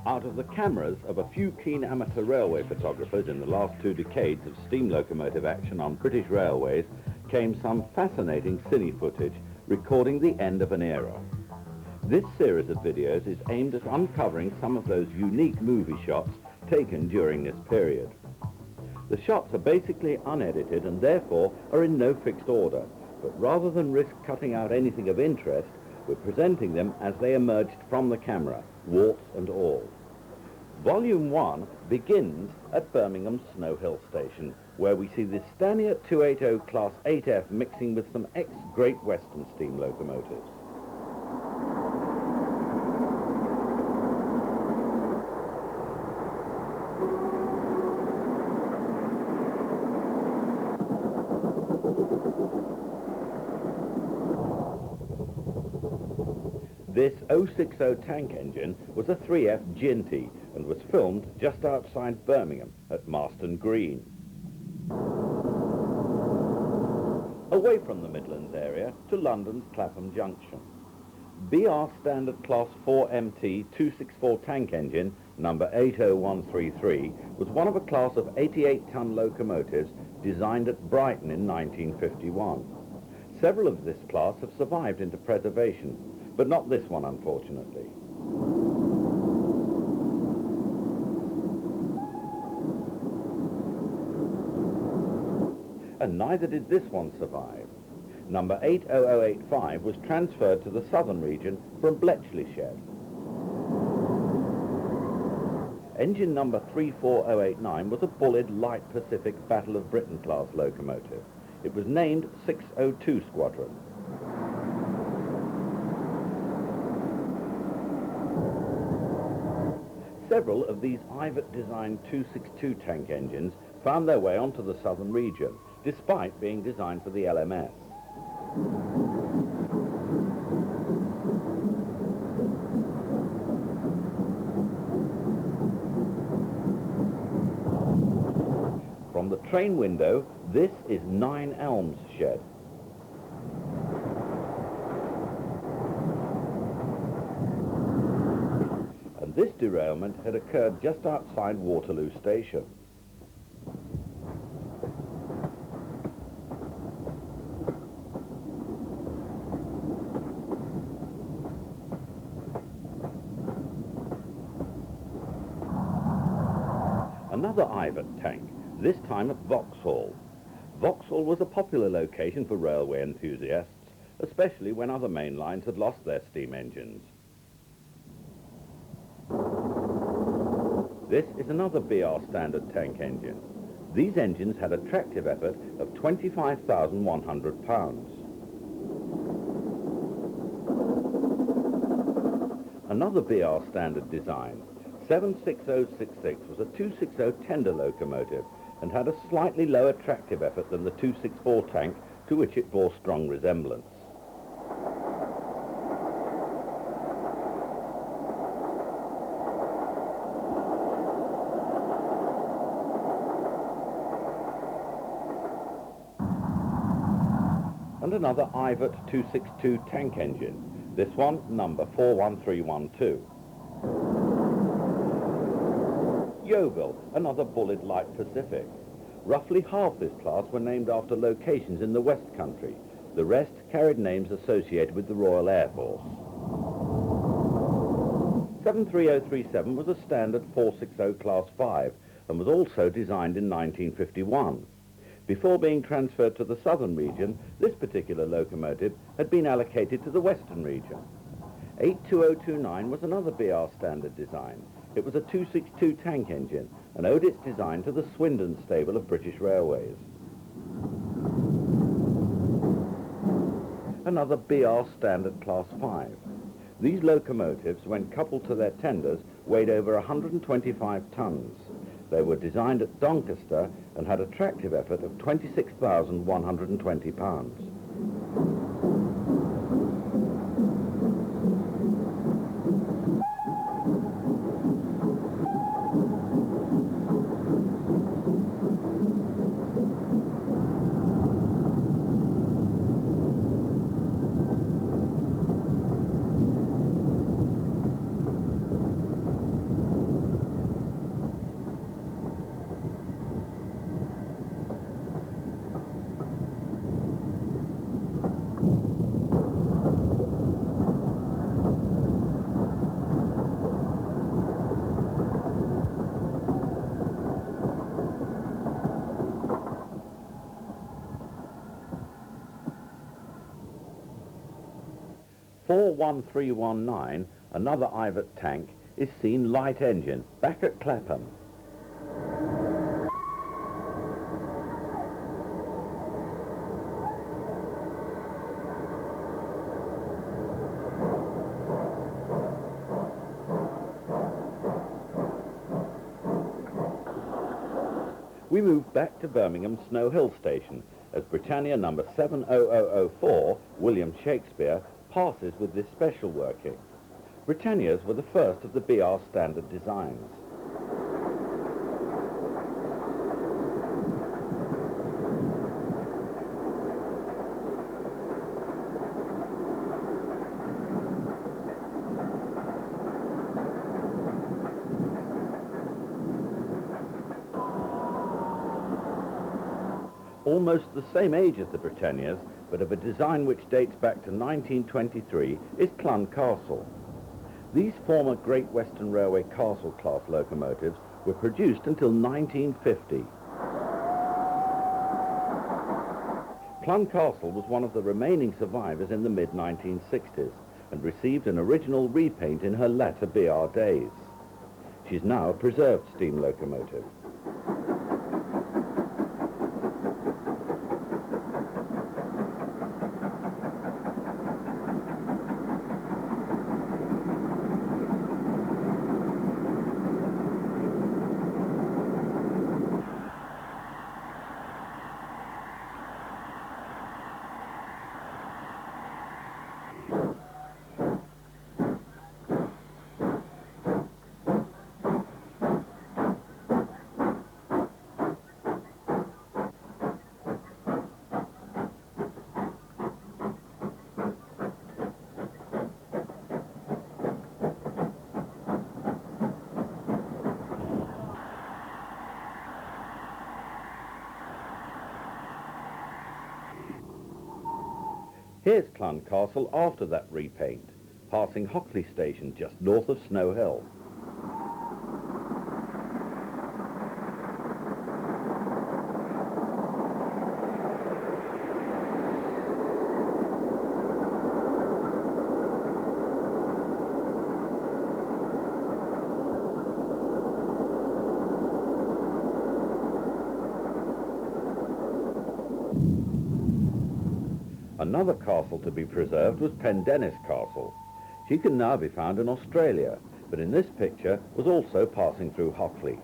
Out of the cameras of a few keen amateur railway photographers in the last 2 decades of steam locomotive action on British railways came some fascinating cine footage recording the end of an era. This series of videos is aimed at uncovering some of those unique movie shots taken during this period. The shots are basically unedited and therefore are in no fixed order, but rather than risk cutting out anything of interest, we're presenting them as they emerged from the camera, warts and all. Volume 1 begins at Birmingham's Snow Hill Station, where we see the Stania 280 Class 8F mixing with some ex-Great Western steam locomotives. This 060 tank engine was a 3F Ginty and was filmed just outside Birmingham at Marston Green. Away from the Midlands area to London's Clapham Junction. BR Standard Class 4 MT 264 tank engine number 80133 was one of a class of 88-ton locomotives designed at Brighton in 1951. Several of this class have survived into preservation, but not this one, unfortunately. And neither did this one survive. Number 80085 was transferred to the southern region from Bletchley Shed. Engine number 34089 was a Bullard Light Pacific Battle of Britain class locomotive. It was named 602 Squadron. Several of these Ivat-designed 262 tank engines found their way onto the southern region, despite being designed for the LMS. From the train window, this is 9 Elms Shed. And this derailment had occurred just outside Waterloo Station. Another Ivat tank, this time at Vauxhall. Vauxhall was a popular location for railway enthusiasts, especially when other main lines had lost their steam engines. This is another BR standard tank engine. These engines had a tractive effort of 25,100 pounds. Another BR standard design, 76066, was a 260 tender locomotive and had a slightly lower tractive effort than the 264 tank, to which it bore strong resemblance. And another Ivat 262 tank engine, this one number 41312. Yeovil, another Bullard Light Pacific. Roughly half this class were named after locations in the West Country. The rest carried names associated with the Royal Air Force. 73037 was a standard 460 Class 5 and was also designed in 1951. Before being transferred to the southern region, this particular locomotive had been allocated to the western region. 82029 was another BR standard design. It was a 262 tank engine and owed its design to the Swindon stable of British Railways. Another BR Standard Class 5. These locomotives, when coupled to their tenders, weighed over 125 tons. They were designed at Doncaster and had a tractive effort of 26,120 pounds. .41319, another Ivat tank, is seen light engine, back at Clapham. We move back to Birmingham Snow Hill Station as Britannia number 70004, William Shakespeare, passes with this special working. Britannias were the first of the BR standard designs. Almost the same age as the Britannias, but of a design which dates back to 1923, is Clun Castle. These former Great Western Railway Castle class locomotives were produced until 1950. Clun Castle was one of the remaining survivors in the mid-1960s and received an original repaint in her latter BR days. She's now a preserved steam locomotive. Here's Clun Castle after that repaint, passing Hockley Station just north of Snow Hill. Another castle to be preserved was Pendennis Castle. She can now be found in Australia, but in this picture was also passing through Hockley.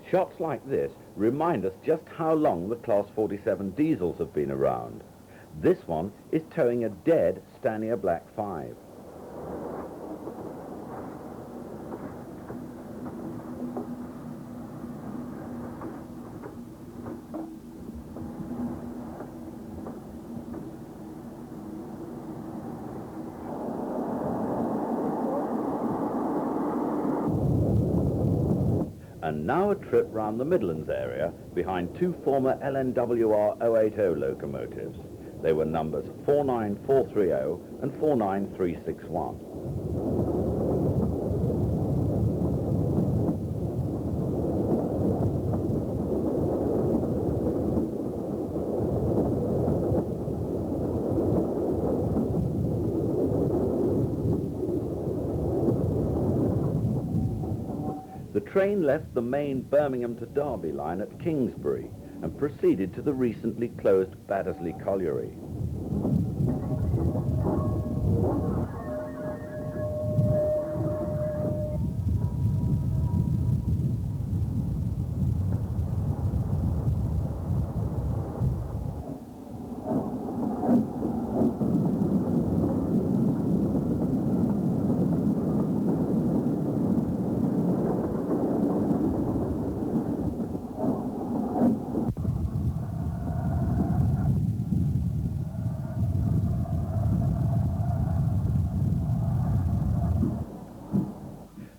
Shots like this remind us just how long the Class 47 diesels have been around. This one is towing a dead Stanier Black 5. And now a trip round the Midlands area behind two former LNWR 080 locomotives. They were numbers 49430 and 49361. The train left the main Birmingham to Derby line at Kingsbury and proceeded to the recently closed Baddesley Colliery.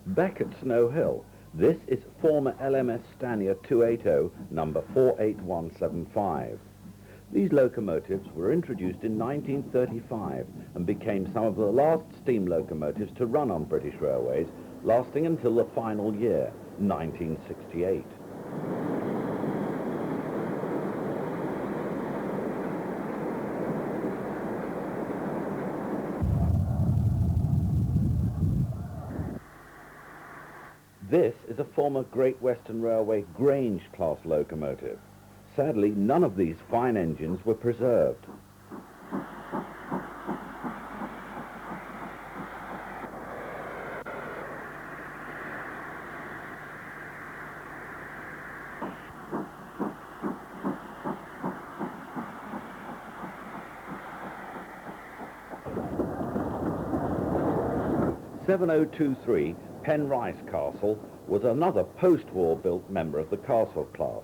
Back at Snow Hill, this is former LMS Stania 280, number 48175. These locomotives were introduced in 1935 and became some of the last steam locomotives to run on British Railways, lasting until the final year, 1968. This is a former Great Western Railway Grange class locomotive. Sadly, none of these fine engines were preserved. "7023 Penrice Castle was another post-war built member of the Castle class.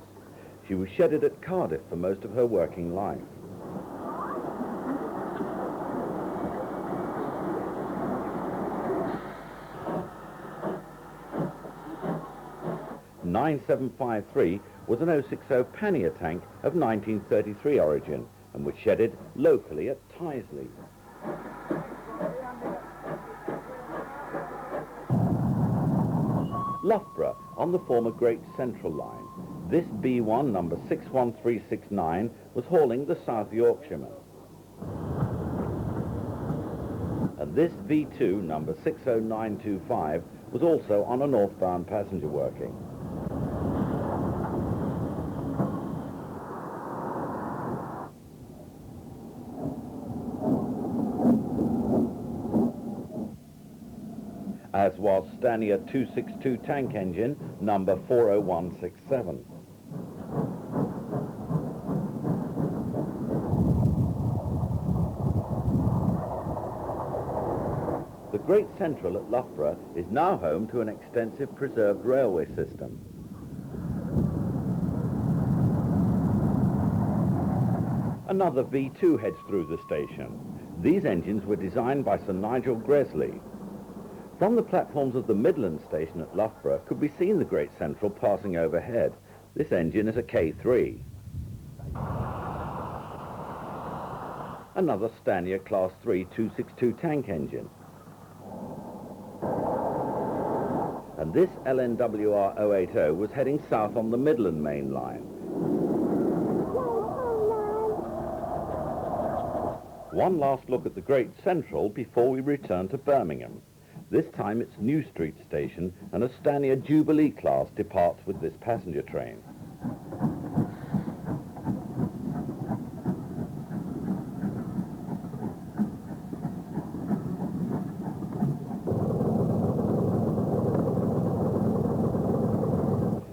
She was shedded at Cardiff for most of her working life. "9753 was an 060 pannier tank of 1933 origin and was shedded locally at Tyseley. Loughborough on the former Great Central line. This B1 number 61369 was hauling the South Yorkshireman. And this V2 number 60925 was also on a northbound passenger working. As was Stania 262 tank engine, number 40167. The Great Central at Loughborough is now home to an extensive preserved railway system. Another V2 heads through the station. These engines were designed by Sir Nigel Gresley. From the platforms of the Midlands station at Loughborough could be seen the Great Central passing overhead. This engine is a K3. Another Stania Class 3 262 tank engine. And this LNWR 080 was heading south on the Midland main line. One last look at the Great Central before we return to Birmingham. This time it's New Street Station, and a Stania Jubilee class departs with this passenger train.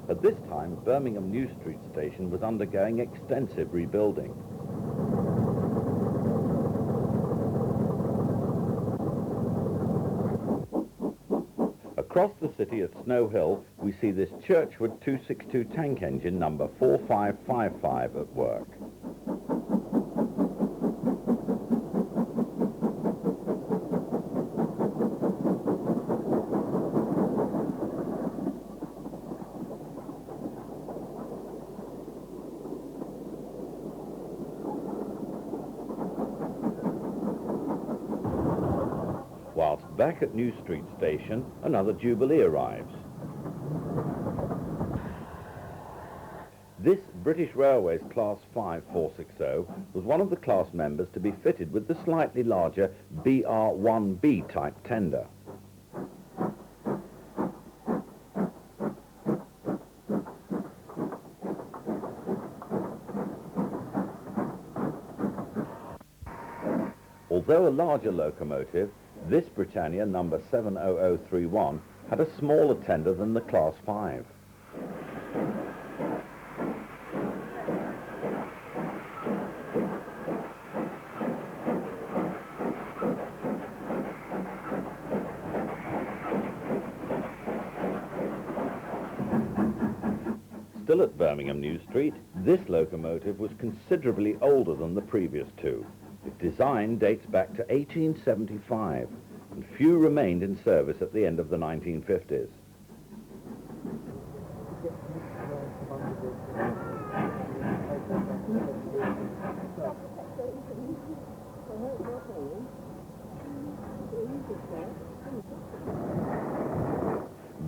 At this time, Birmingham New Street Station was undergoing extensive rebuilding. Across the city at Snow Hill, we see this Churchwood 262 tank engine number 4555 at work. Back at New Street Station, another Jubilee arrives. This British Railways Class 5 460 was one of the class members to be fitted with the slightly larger BR1B type tender. Although a larger locomotive, this Britannia number 70031 had a smaller tender than the Class 5. Still at Birmingham New Street, this locomotive was considerably older than the previous two. Its design dates back to 1875, and few remained in service at the end of the 1950s.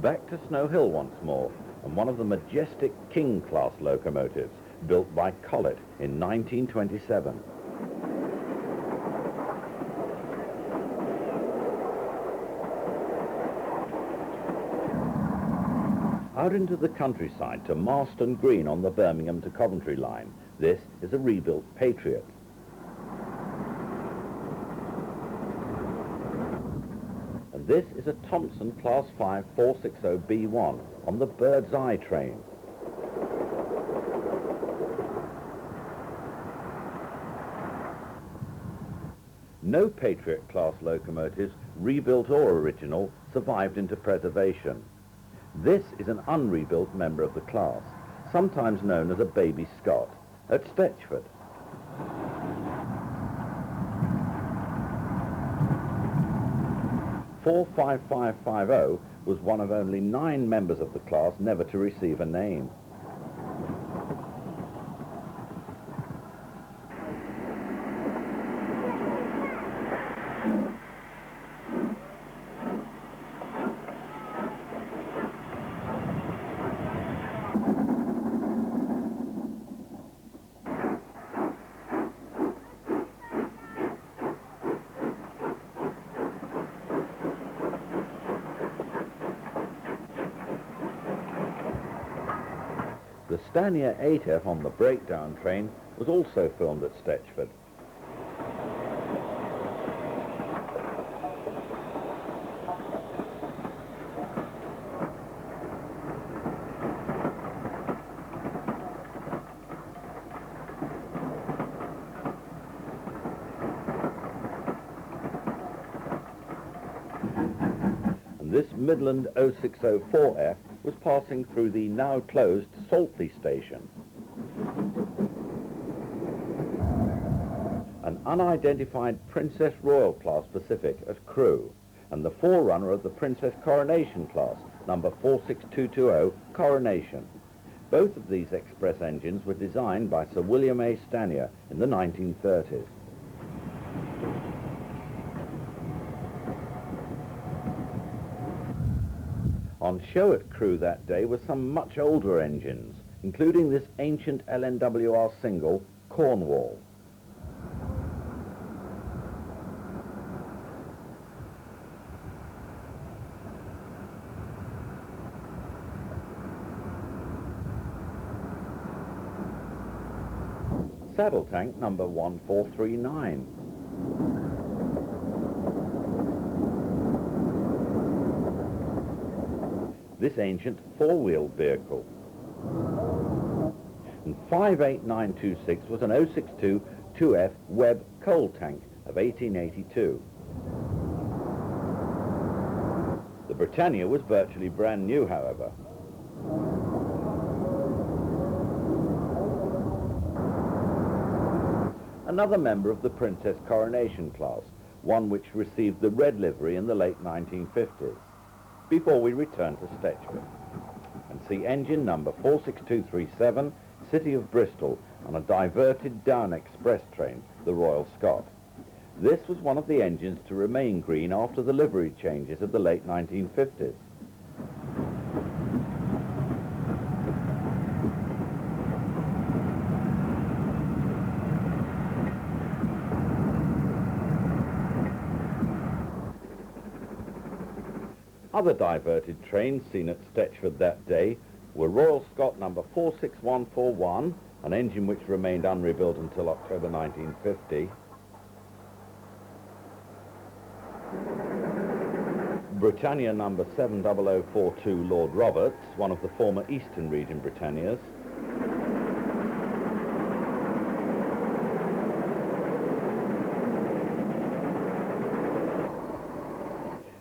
Back to Snow Hill once more, and one of the majestic King-class locomotives, built by Collet in 1927. Out into the countryside to Marston Green on the Birmingham to Coventry line. This is a rebuilt Patriot. And this is a Thompson Class 5 460B1 on the Bird's Eye train. No Patriot class locomotives, rebuilt or original, survived into preservation. This is an unrebuilt member of the class, sometimes known as a Baby Scott, at Stetchford. "45550 was one of only 9 members of the class never to receive a name. The Stanier 8F on the breakdown train was also filmed at Stetchford. And this Midland 0604F was passing through the now closed Saltley station. An unidentified Princess Royal class Pacific at Crewe, and the forerunner of the Princess Coronation class, number 46220, Coronation. Both of these express engines were designed by Sir William A. Stanier in the 1930s. On show at Crewe that day were some much older engines, including this ancient LNWR single, Cornwall. Saddle tank number 1439. This ancient four-wheeled vehicle. And 58926 was an 062 2F Webb coal tank of 1882. The Britannia was virtually brand new, however. Another member of the Princess Coronation class, one which received the red livery in the late 1950s. Before we return to Stetchford and see engine number 46237, City of Bristol, on a diverted down express train, the Royal Scot. This was one of the engines to remain green after the livery changes of the late 1950s. Other diverted trains seen at Stafford that day were Royal Scot number 46141, an engine which remained unrebuilt until October 1950. Britannia number 70042 Lord Roberts, one of the former Eastern Region Britannias.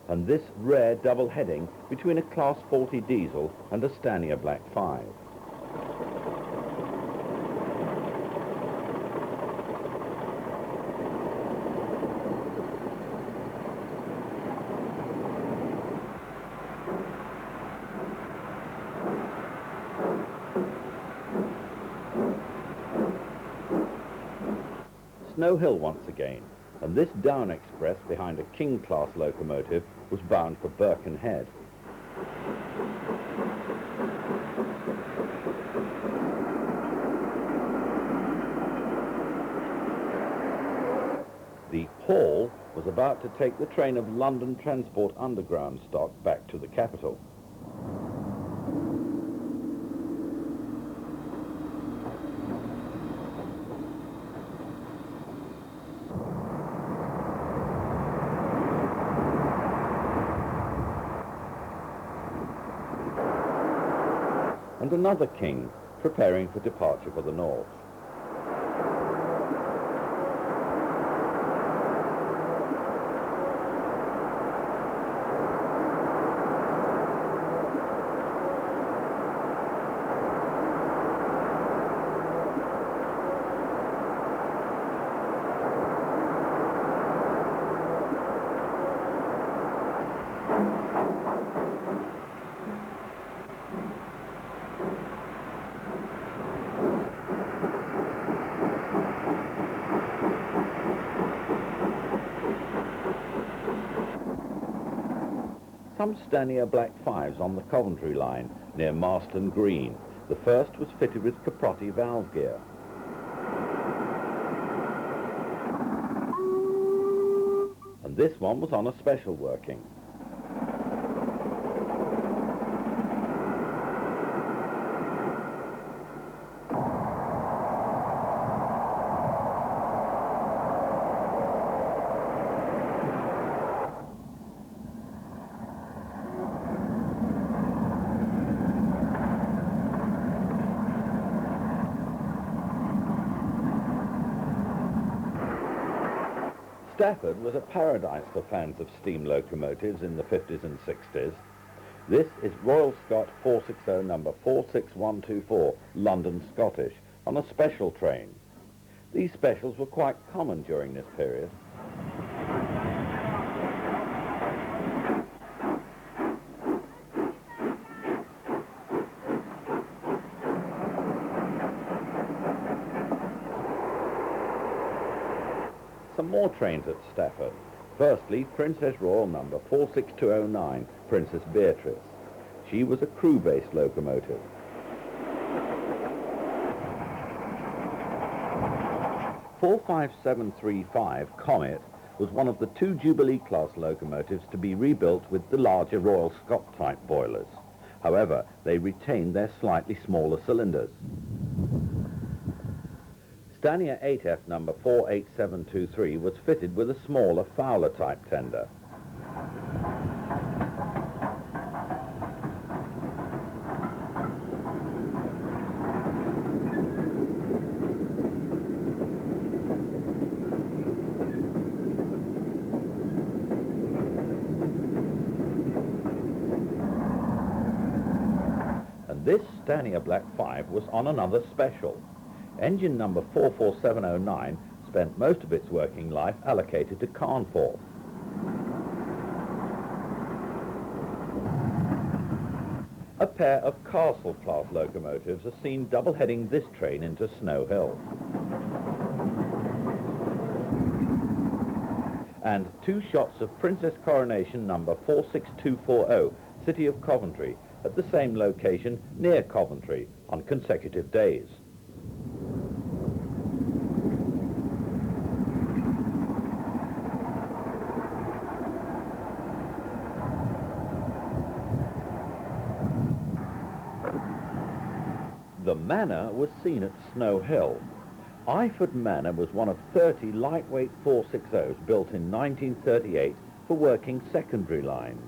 And this rare double heading between a Class 40 diesel and a Stania Black 5. Snow Hill once again, and this down express behind a King-class locomotive was bound for Birkenhead. The Paul was about to take the train of London Transport Underground stock back to the capital. And another King preparing for departure for the north. Some Stania Black 5s on the Coventry line near Marston Green. The first was fitted with Caprotti valve gear. And this one was on a special working. Stafford was a paradise for fans of steam locomotives in the 50s and 60s. This is Royal Scot 460 number 46124, London Scottish, on a special train. These specials were quite common during this period. Some more trains at Stafford. Firstly, Princess Royal number 46209, Princess Beatrice. She was a crew-based locomotive. "45735 Comet was one of the two Jubilee-class locomotives to be rebuilt with the larger Royal Scot-type boilers. However, they retained their slightly smaller cylinders. Stania 8F number 48723 was fitted with a smaller Fowler-type tender. And this Stania Black 5 was on another special. Engine number 44709 spent most of its working life allocated to Carnforth. A pair of Castle-class locomotives are seen double-heading this train into Snow Hill. and 2 shots of Princess Coronation number 46240, City of Coventry, at the same location near Coventry on consecutive days. The Manor was seen at Snow Hill. Iford Manor was one of 30 lightweight 460s built in 1938 for working secondary lines.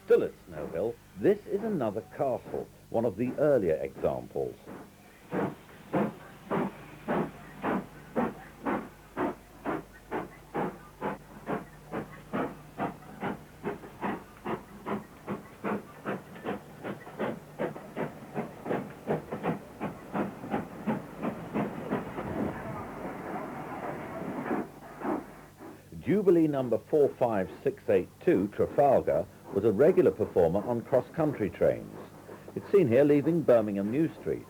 Still at Snow Hill, this is another castle, one of the earlier examples. Jubilee number 45682, Trafalgar, was a regular performer on cross-country trains. It's seen here leaving Birmingham New Street.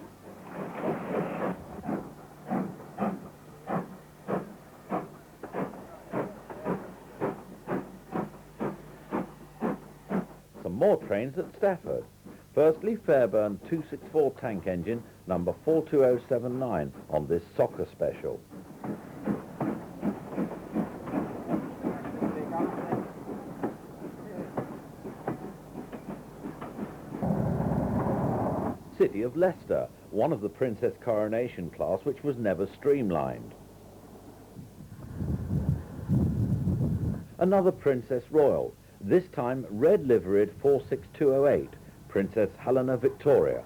Some more trains at Stafford. Firstly, Fairburn 264 tank engine number 42079 on this soccer special. City of Leicester, one of the Princess Coronation class which was never streamlined. Another Princess Royal, this time red liveried 46208, Princess Helena Victoria.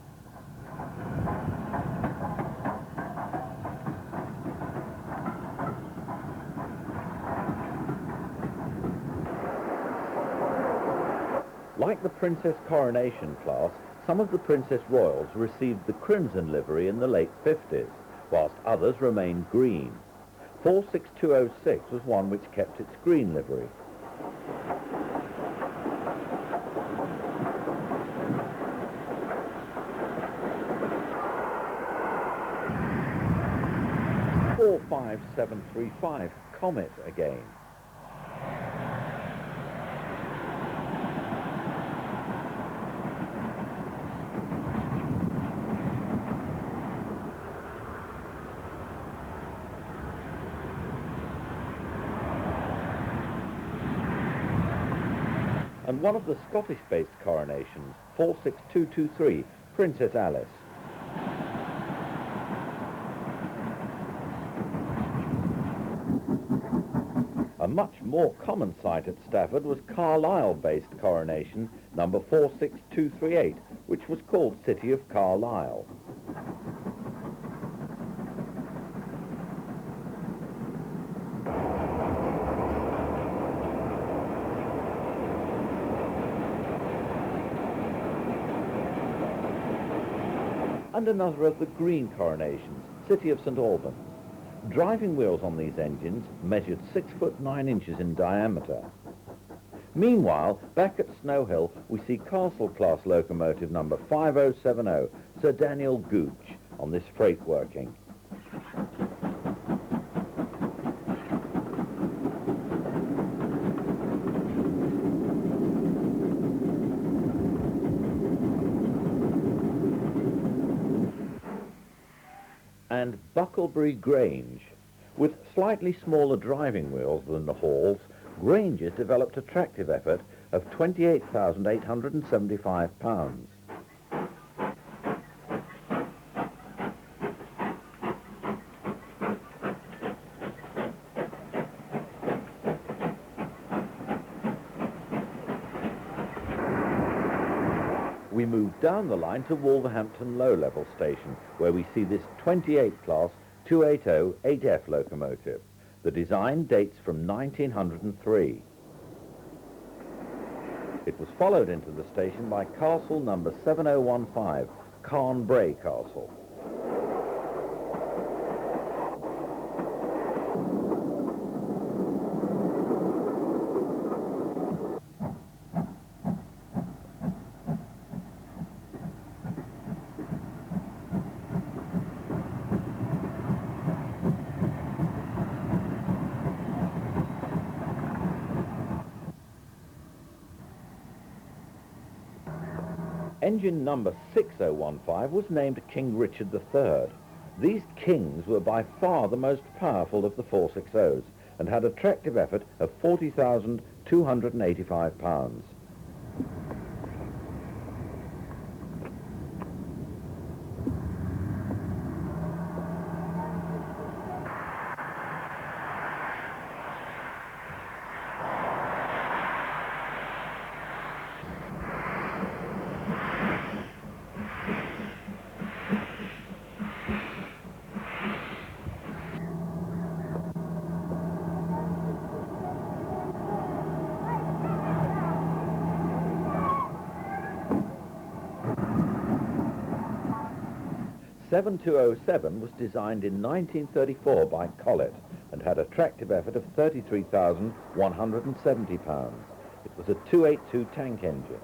Like the Princess Coronation class, some of the Princess Royals received the crimson livery in the late 50s, whilst others remained green. 46206 was one which kept its green livery. "45735 Comet again. And one of the Scottish-based coronations, 46223, Princess Alice. A much more common sight at Stafford was Carlisle-based coronation number 46238, which was called City of Carlisle. And another of the green coronations, City of St. Albans. Driving wheels on these engines measured 6 foot 9 inches in diameter. Meanwhile, back at Snow Hill, we see Castle-class locomotive number 5070, Sir Daniel Gooch, on this freight working. And Bucklebury Grange. With slightly smaller driving wheels than the Halls, Granges developed a tractive effort of 28,875 pounds. We move down the line to Wolverhampton Low-Level Station, where we see this 28 class 280 8F locomotive. The design dates from 1903. It was followed into the station by Castle number 7015, Carn Bray Castle. Engine number 6015 was named King Richard III. These kings were by far the most powerful of the 460s and had a tractive effort of 40,285 pounds. (7207) was designed in 1934 by Collett and had a tractive effort of 33,170 pounds. It was a 282 tank engine.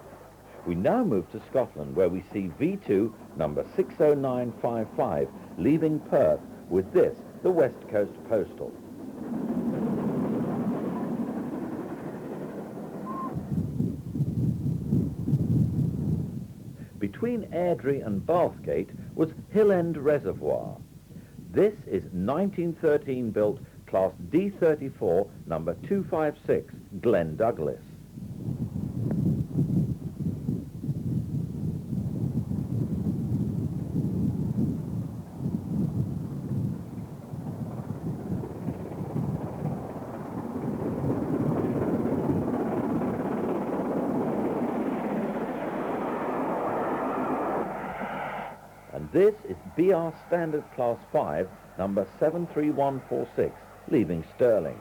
We now move to Scotland, where we see V2 number 60955 leaving Perth with this, the West Coast Postal. Between Airdrie and Bathgate was Hill End Reservoir. This is 1913 built Class D34 number 256 Glen Douglas. This is BR Standard Class 5, number 73146, leaving Stirling.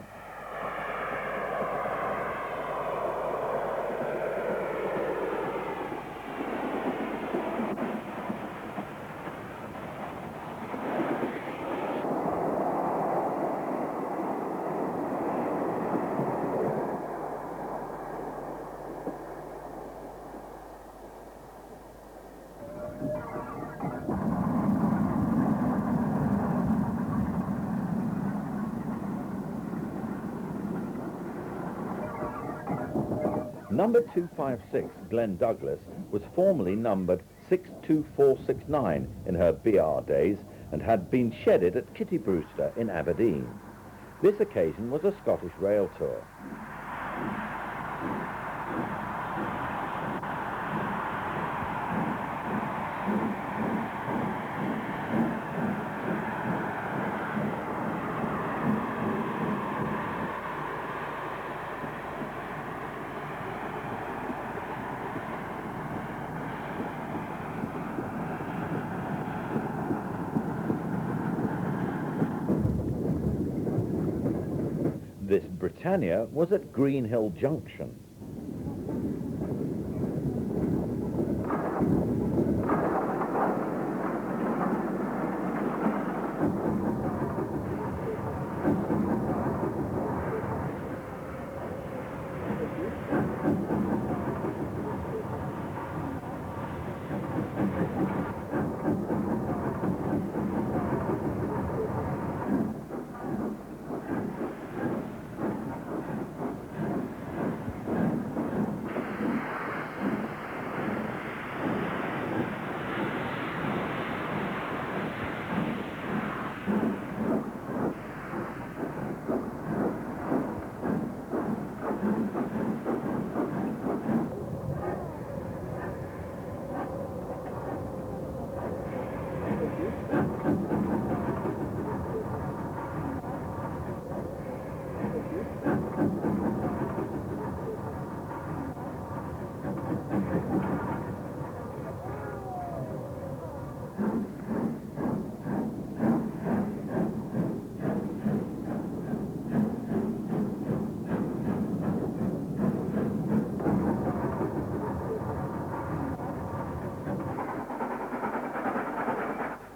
Number 256, Glen Douglas, was formerly numbered 62469 in her BR days and had been shedded at Kitty Brewster in Aberdeen. This occasion was a Scottish rail tour. This Britannia was at Greenhill Junction.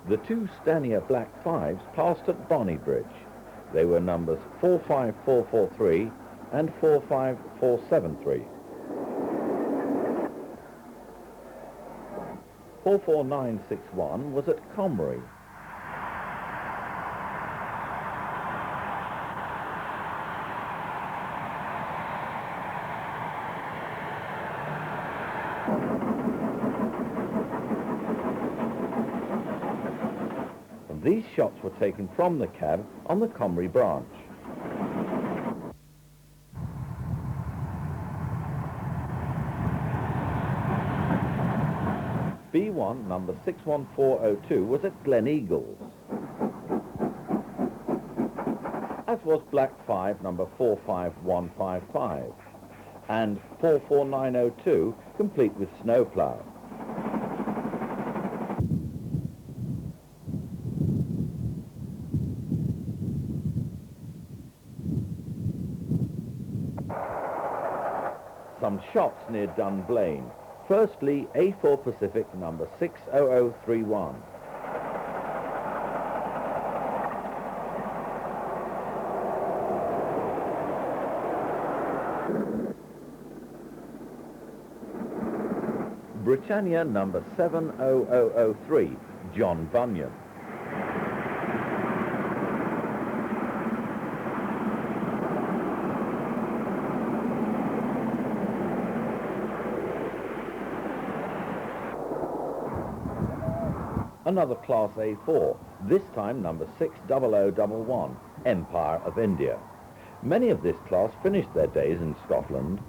The two Stanier Black 5s passed at Bonnybridge. They were numbers 45443 and 45473. 44961 was at Comrie. These shots were taken from the cab on the Comrie branch. B1 number 61402 was at Glen Eagles, as was Black 5 number 45155, and 44902 complete with snowplough. Some shots near Dunblane. Firstly, A4 Pacific number 60031. Britannia number 70003, John Bunyan. Another Class A4, this time number 60011, Empire of India. Many of this class finished their days in Scotland.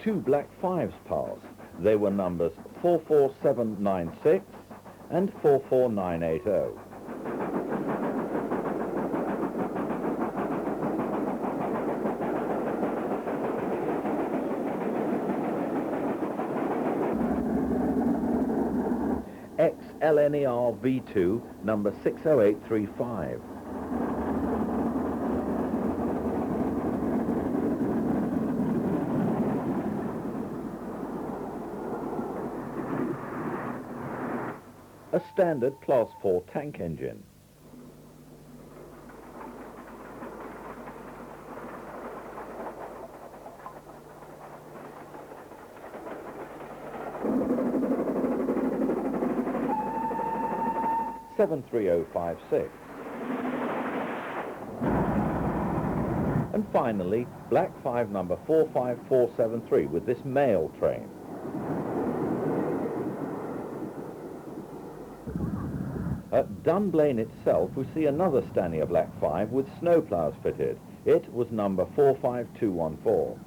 Two Black 5s passed. They were numbers 44796 and 44980. XLNER V2 number 60835. A standard Class 4 tank engine. (73056). And finally, Black 5 number 45473 with this mail train. At Dunblane itself, we see another Stanier Black 5 with snowplows fitted. It was number 45214.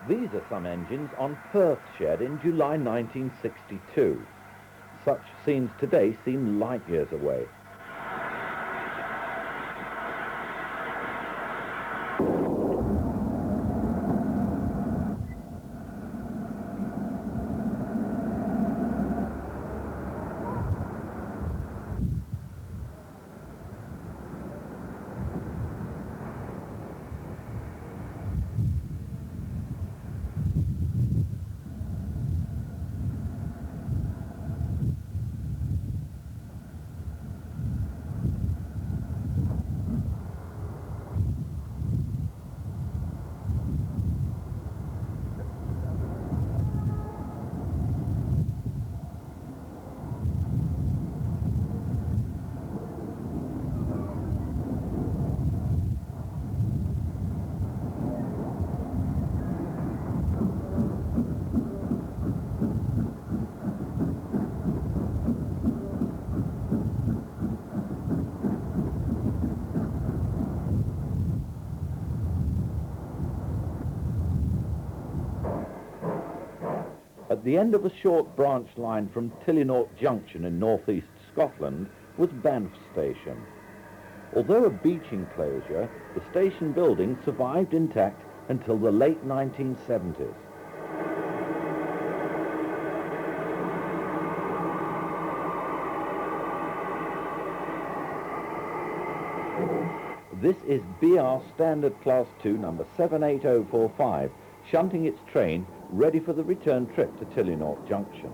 These are some engines on Perth Shed in July 1962. Such scenes today seem light years away. At the end of a short branch line from Tillinort Junction in northeast Scotland was Banff Station. Although a beach enclosure, the station building survived intact until the late 1970s. This is BR Standard Class 2 number 78045, shunting its train, ready for the return trip to Tillinort Junction.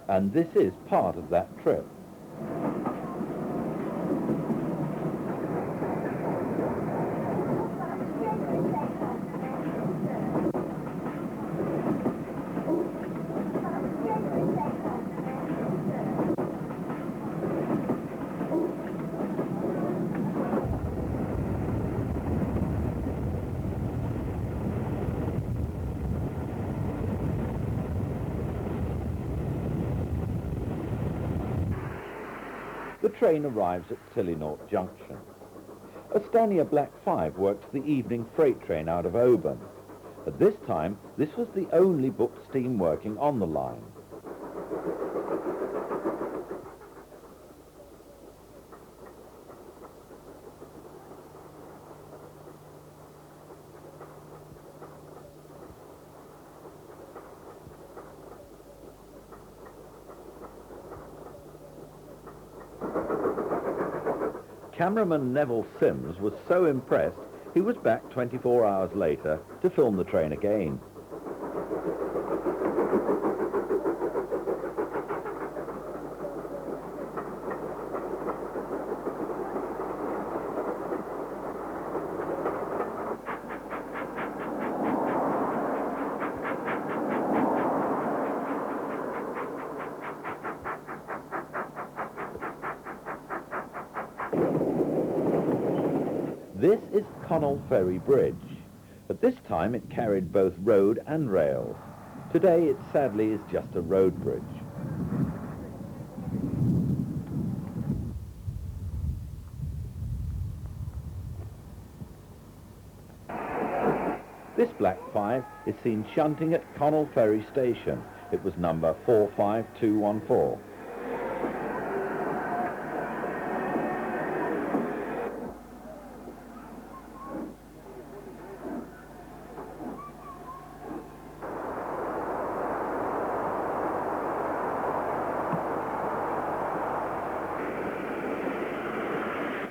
And this is part of that trip. The train arrives at Tillinort Junction. A Stania Black 5 works the evening freight train out of Oban. At this time, this was the only booked steam working on the line. Cameraman Neville was so impressed, he was back 24 hours later to film the train again. This is Connell Ferry Bridge. At this time it carried both road and rails. Today it sadly is just a road bridge. This Black 5 is seen shunting at Connell Ferry Station. It was number 45214.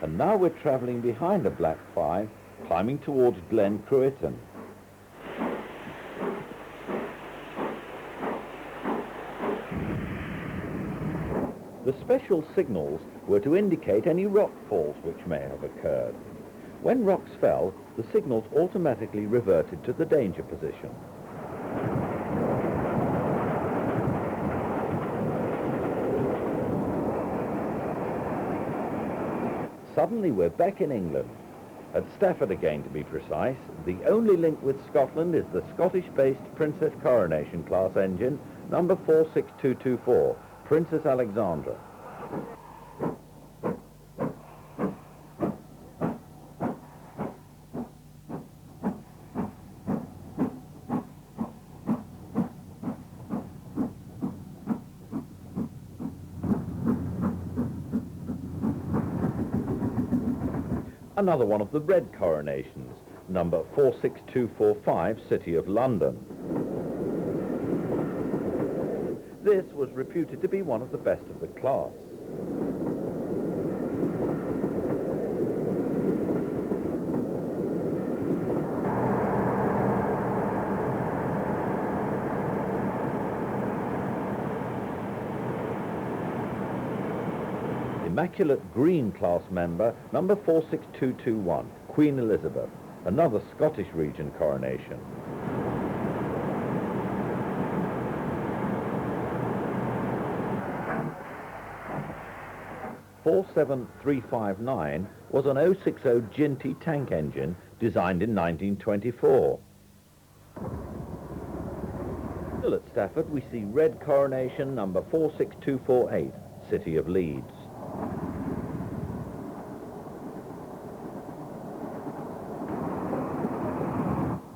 And now we're travelling behind a Black 5, climbing towards Glen Cruiton. The special signals were to indicate any rock falls which may have occurred. When rocks fell, the signals automatically reverted to the danger position. Suddenly we're back in England, at Stafford again to be precise. The only link with Scotland is the Scottish-based Princess Coronation class engine, number 46224, Princess Alexandra. Another one of the red coronations, number 46245, City of London. This was reputed to be one of the best of the class. Immaculate Green class member, number 46221, Queen Elizabeth, another Scottish region coronation. .47359 was an 060 Ginty tank engine designed in 1924. Still at Stafford, we see red coronation number 46248, City of Leeds.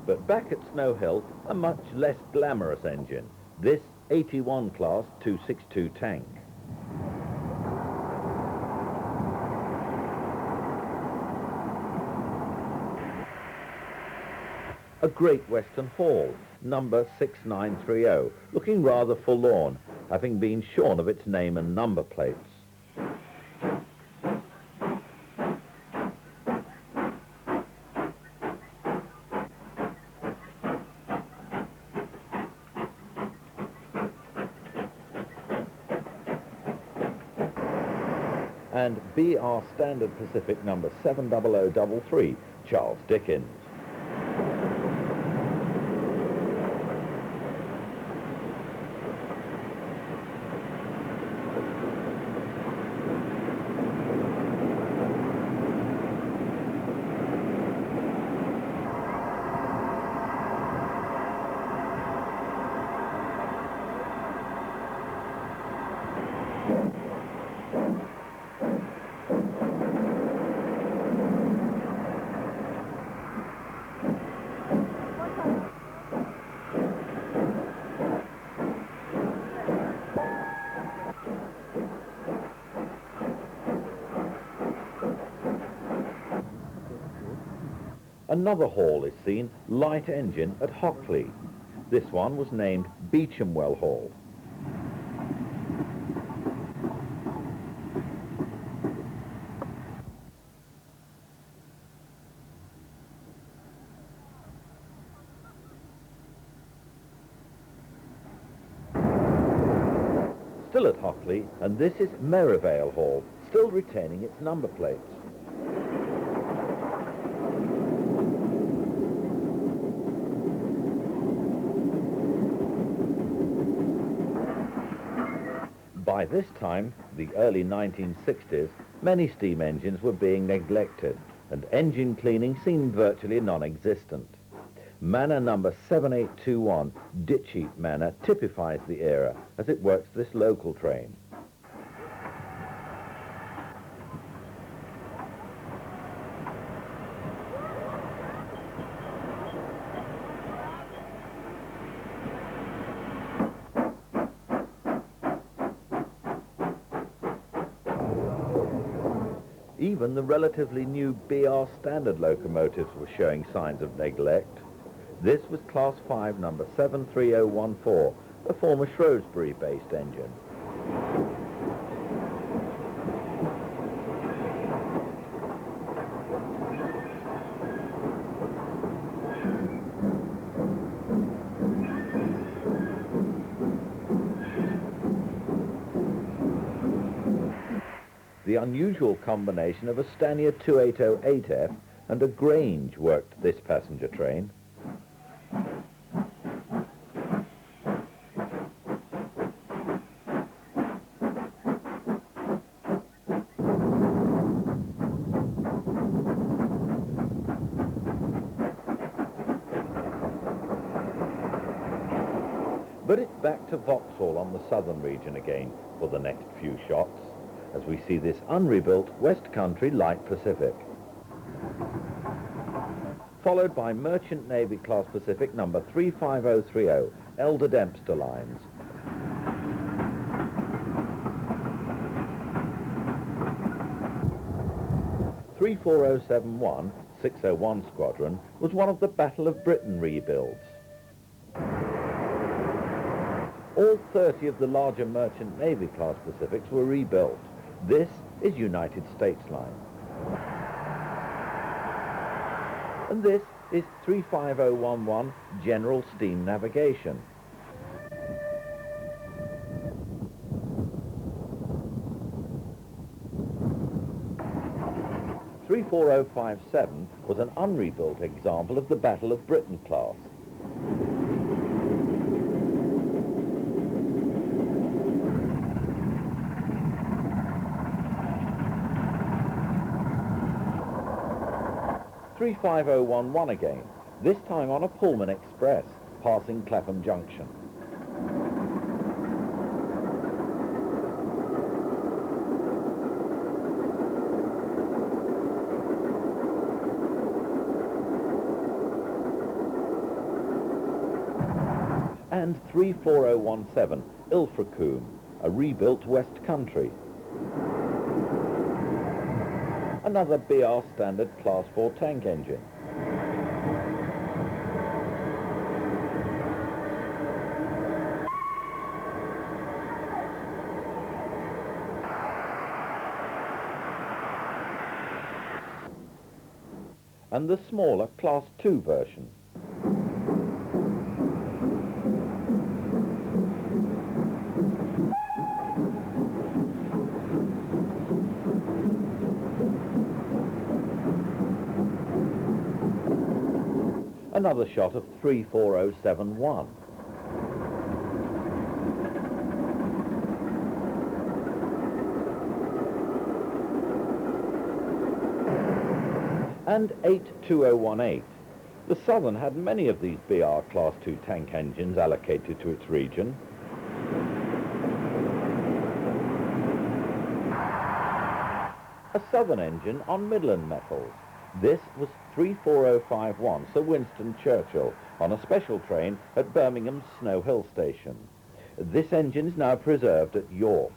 But back at Snow Hill, a much less glamorous engine. This 81 class 262 tank. A Great Western Hall, number 6930, looking rather forlorn, having been shorn of its name and number plates. And B.R. Standard Pacific number 70033, Charles Dickens. Another hall is seen, light engine, at Hockley. This one was named Beechamwell Hall. Still at Hockley, and this is Merivale Hall, still retaining its number plates. By this time, the early 1960s, many steam engines were being neglected, and engine cleaning seemed virtually non-existent. Manor number 7821, Ditcheat Manor, typifies the era as it works this local train. Even the relatively new BR standard locomotives were showing signs of neglect. This was Class 5 number 73014, a former Shrewsbury-based engine. The unusual combination of a Stanier 2808F and a Grange worked this passenger train. But it's back to Vauxhall on the southern region again for the next few shots, as we see this unrebuilt West Country Light Pacific, followed by Merchant Navy Class Pacific number 35030, Elder Dempster Lines. "34071, 601 Squadron, was one of the Battle of Britain rebuilds. All 30 of the larger Merchant Navy Class Pacifics were rebuilt. This is United States Line. And this is 35011 General Steam Navigation. "34057 was an unrebuilt example of the Battle of Britain class. "35011 again, this time on a Pullman Express, passing Clapham Junction. and 34017 Ilfracombe, a rebuilt West Country. Another BR standard Class 4 tank engine. And the smaller Class 2 version. Another shot of 34071. And 82018. The Southern had many of these BR Class 2 tank engines allocated to its region. A Southern engine on Midland metals. This was 34051 Sir Winston Churchill on a special train at Birmingham's Snow Hill station. This engine is now preserved at York.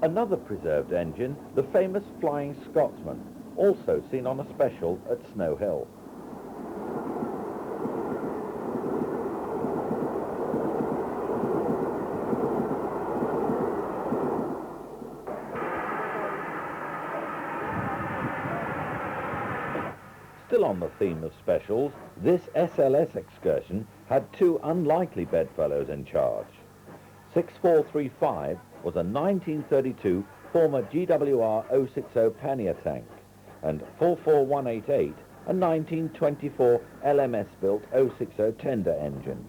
Another preserved engine, the famous Flying Scotsman, also seen on a special at Snow Hill. Still on the theme of specials, this SLS excursion had two unlikely bedfellows in charge. 6435 was a 1932 former G.W.R 060 pannier tank, and 44188 a 1924 LMS-built 060 tender engine.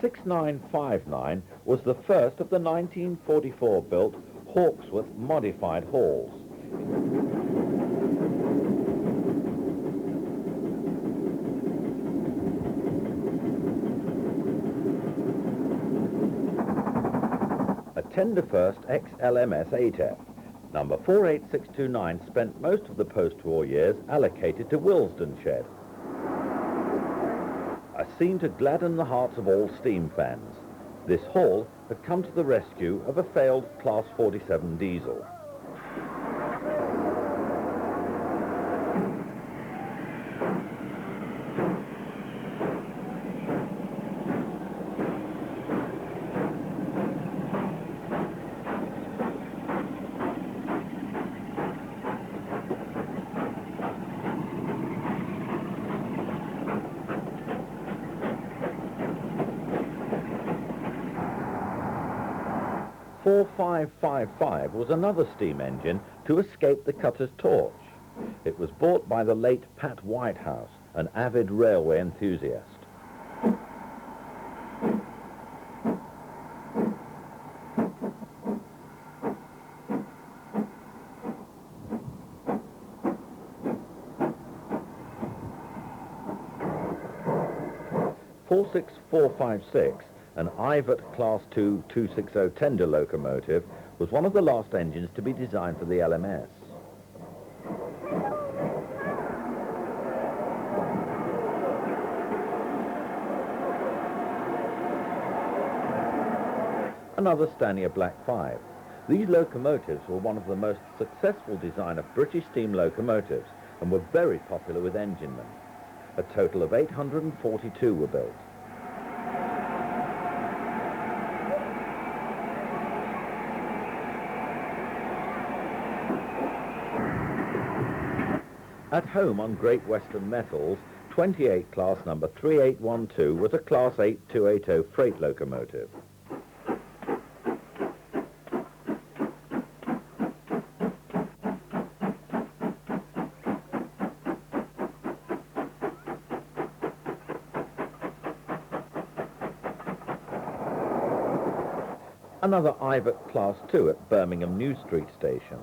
(6959) was the first of the 1944-built Hawksworth modified halls. A tender first ex-LMS 8F. Number 48629 spent most of the post-war years allocated to Willesden Shed. A scene to gladden the hearts of all steam fans. This hall had come to the rescue of a failed Class 47 diesel. (4555) was another steam engine to escape the cutter's torch. It was bought by the late Pat Whitehouse, an avid railway enthusiast. (46456), an Ivat Class 2 260 tender locomotive, was one of the last engines to be designed for the LMS. Another Stanier Black 5. These locomotives were one of the most successful design of British steam locomotives and were very popular with enginemen. A total of 842 were built. At home on Great Western Metals, 28 class number 3812 was a Class 8280 freight locomotive. Another Ivet Class 2 at Birmingham New Street Station.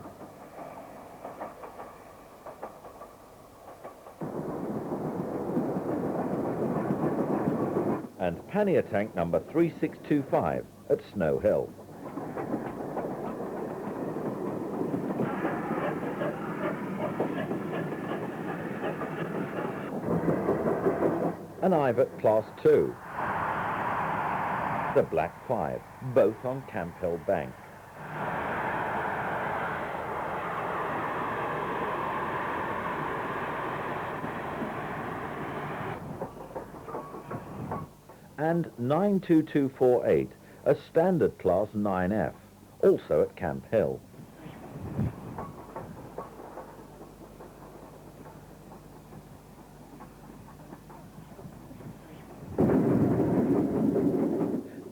And pannier tank number 3625 at Snow Hill. An Ivet Class 2. The Black 5, both on Camp Hill Bank. And 92248, a standard class 9F, also at Camp Hill.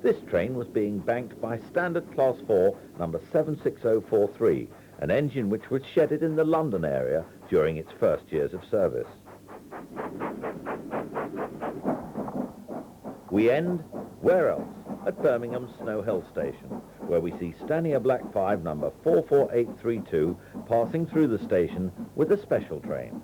This train was being banked by Standard Class 4, number 76043, an engine which was shedded in the London area during its first years of service. We end, where else? At Birmingham Snow Hill Station, where we see Stanier Black 5, number 44832, passing through the station with a special train.